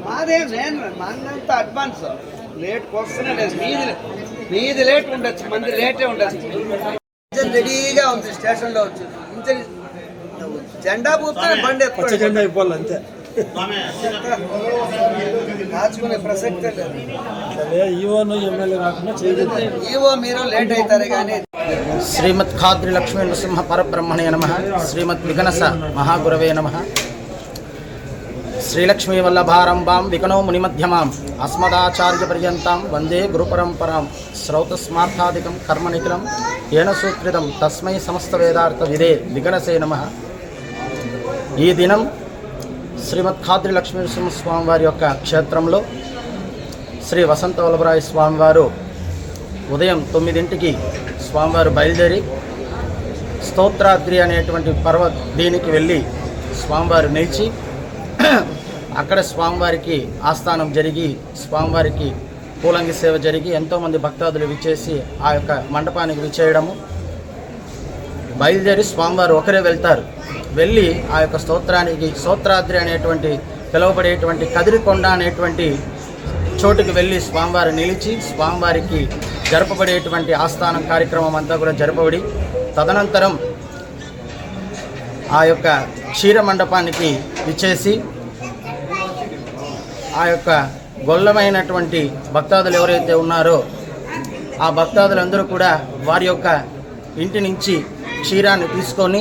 మాదేం నేను మనంత advance late వస్తూనే లేదు. మీది లేట్ ఉండొచ్చు, మంది లేటే ఉండొచ్చు. రెడీగా ఉంది స్టేషన్లో వచ్చి జెండా పూర్తనే బండి ఎత్తుకోండి, జెండా అయిపోవాలి అంతే. దాచుకునే ప్రసక్తే లేదు. ఈవో మీరు లేట్ అవుతారు కానీ. శ్రీమద్ ఖాద్రి లక్ష్మీ నృసింహ పరబ్రహ్మణే నమః. శ్రీమద్ విఘనస మహాగురవే నమః. శ్రీలక్ష్మీ వల్లభారంభాం వికనో మునిమధ్యమాం అస్మదాచార్య పర్యంతం వందే గురుపరంపరాం. శ్రౌతస్మార్థాదికం కర్మ నిఖిలం ఏన సూత్రితం తస్మై సమస్త వేదార్థ విదే విఘనసే నమః. ఈ దినం శ్రీమద్ ఖాద్రి లక్ష్మీ నృసింహస్వామి వారి యొక్క క్షేత్రంలో శ్రీ వసంత వల్లభరాయ స్వామివారు ఉదయం 9 స్వామివారు బయలుదేరి స్తోత్రాద్రి అనేటువంటి దీనికి వెళ్ళి స్వామివారు నిలిచి అక్కడ స్వామివారికి ఆస్థానం జరిగి స్వామివారికి పూలంగి సేవ జరిగి ఎంతోమంది భక్తాదులు విచ్చేసి ఆ యొక్క మండపానికి విచ్చేయడము. బయలుదేరి స్వామివారు ఒకరే వెళ్తారు. వెళ్ళి ఆ యొక్క స్తోత్రాద్రి అనేటువంటి పిలువబడేటువంటి కదిరికొండ అనేటువంటి చోటుకి వెళ్ళి స్వామివారు నిలిచి స్వామివారికి జరపబడేటువంటి ఆస్థానం కార్యక్రమం అంతా కూడా జరపబడి తదనంతరం ఆ యొక్క క్షీర మండపానికి విచ్చేసి ఆ యొక్క గొల్లమైనటువంటి భక్తాదులు ఎవరైతే ఉన్నారో ఆ భక్తాదులందరూ కూడా వారి యొక్క ఇంటి నుంచి క్షీరాన్ని తీసుకొని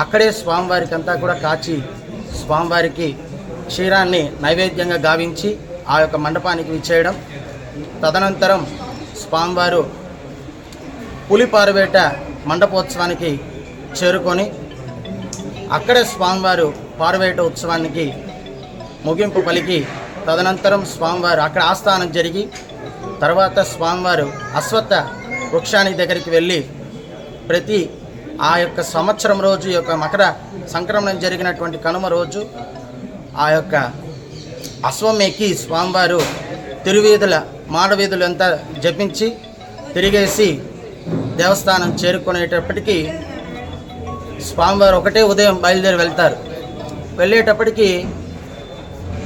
అక్కడే స్వామివారికి అంతా కూడా కాచి స్వామివారికి క్షీరాన్ని నైవేద్యంగా గావించి ఆ యొక్క మండపానికి విచ్చేయడం. తదనంతరం స్వామివారు పులిపారువేట మండపోత్సవానికి చేరుకొని అక్కడే స్వామివారు పారువేట ఉత్సవానికి ముగింపు పలికి తదనంతరం స్వామివారు అక్కడ ఆస్థానం జరిగి తర్వాత స్వామివారు అశ్వత్థ వృక్షానికి దగ్గరికి వెళ్ళి ప్రతి ఆ యొక్క సంవత్సరం రోజు యొక్క మకర సంక్రమణం జరిగినటువంటి కనుమ రోజు ఆ యొక్క అశ్వం ఎక్కి స్వామివారు తిరువీధుల మాడవీధులు అంతా జపించి తిరిగేసి దేవస్థానం చేరుకునేటప్పటికీ స్వామివారు ఒకటే ఉదయం బయలుదేరి వెళ్తారు. వెళ్ళేటప్పటికీ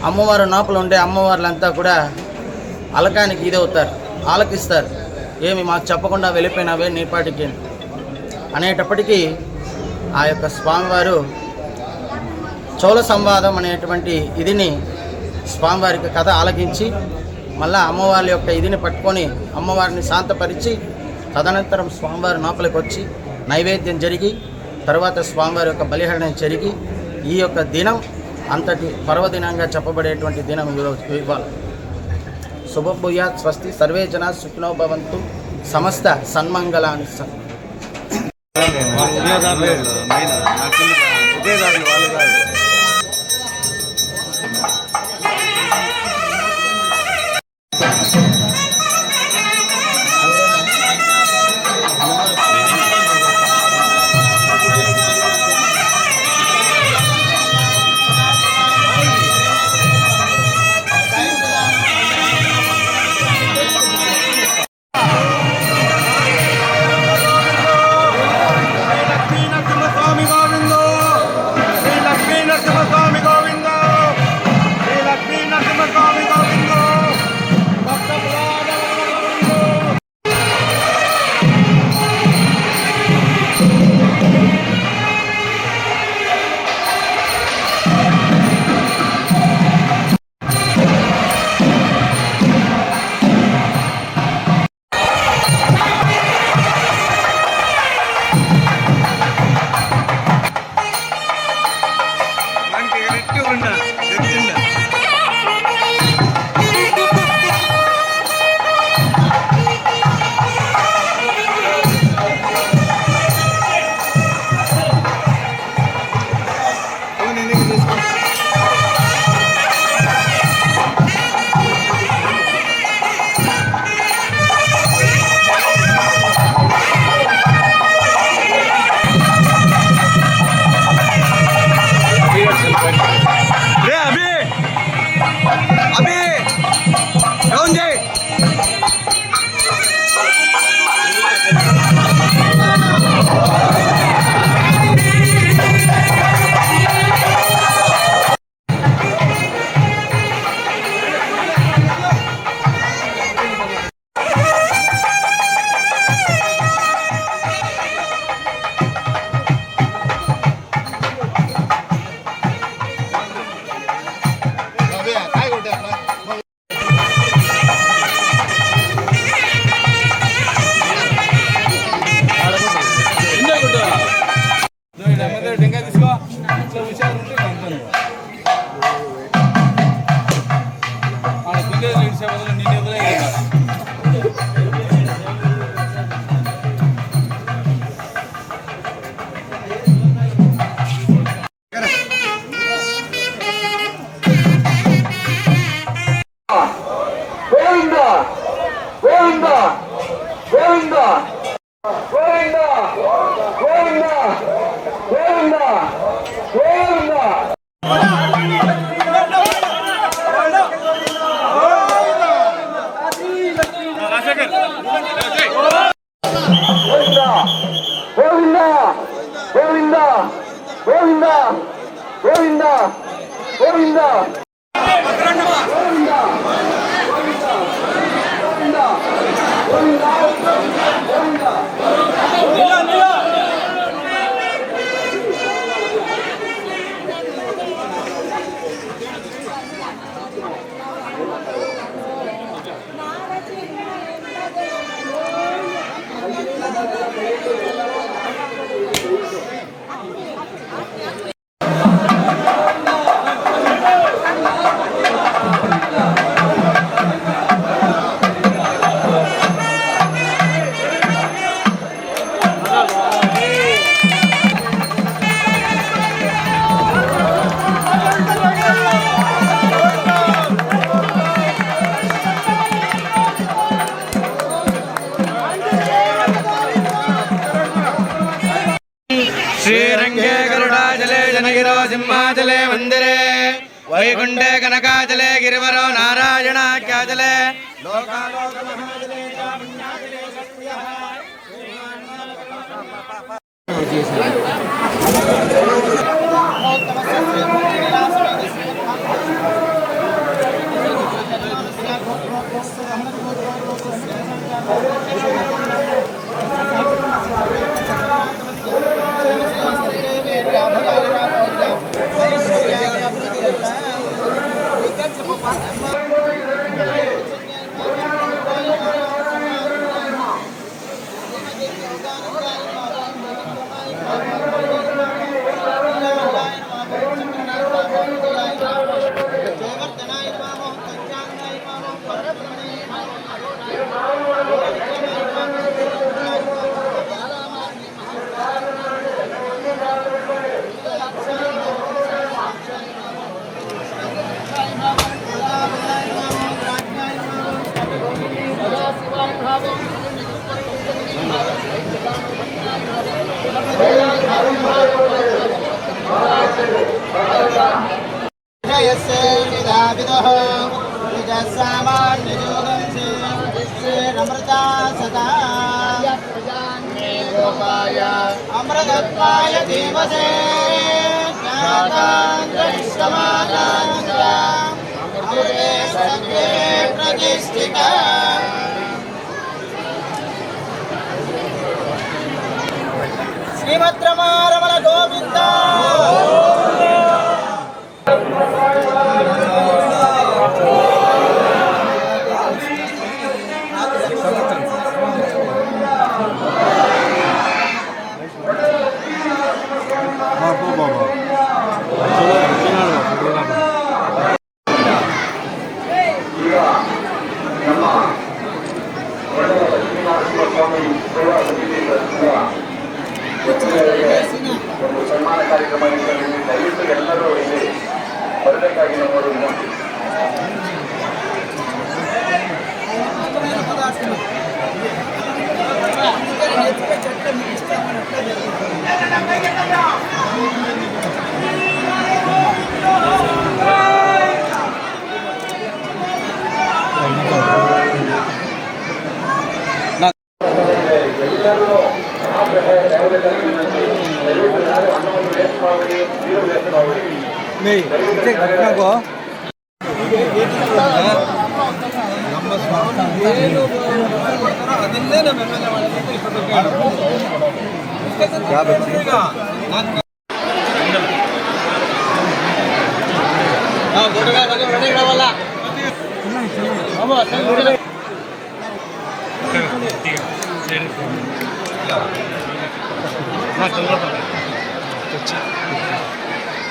అమ్మవారు లోపల ఉండే అమ్మవార్లంతా కూడా అలకానికి ఇదవుతారు, ఆలకిస్తారు. ఏమి మాకు చెప్పకుండా వెళ్ళిపోయినావే నీపాటికి అనేటప్పటికీ ఆ యొక్క స్వామివారు చోళ సంవాదం అనేటువంటి ఇదిని స్వామివారికి కథ ఆలకించి మళ్ళా అమ్మవారి యొక్క ఇదిని పట్టుకొని అమ్మవారిని శాంతపరిచి తదనంతరం స్వామివారి లోపలికి వచ్చి నైవేద్యం జరిగి తర్వాత స్వామివారి యొక్క బలిహరణ జరిగి ఈ యొక్క దినం అంతటి పర్వదినంగా చెప్పబడేటువంటి దినం ఇవాళ. శుభభూయాత్ స్వస్తి సర్వే జనా సుఖినో భవంతు సమస్త సన్మంగళాని. గోవింద గోవింద గోవింద గోవింద श्रीरंगे गरुडाचले जनगिरो सिंहाचले मंदिरे वैकुंठे कनकाचले गिरिवरो नारायणाख्याचले अमृतत्वाय धीमसे अमृते सत्ये प्रतिष्ठिता श्रीमद्रमारमण गोविंद ಸನ್ಮಾನ ಕಾರ್ಯಕ್ರಮದಲ್ಲಿ ದಯವಿಟ್ಟು ಎಲ್ಲರೂ ಇಲ್ಲಿ ಬರಬೇಕಾಗಿ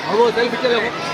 ನಮ್ಮ सेल्फी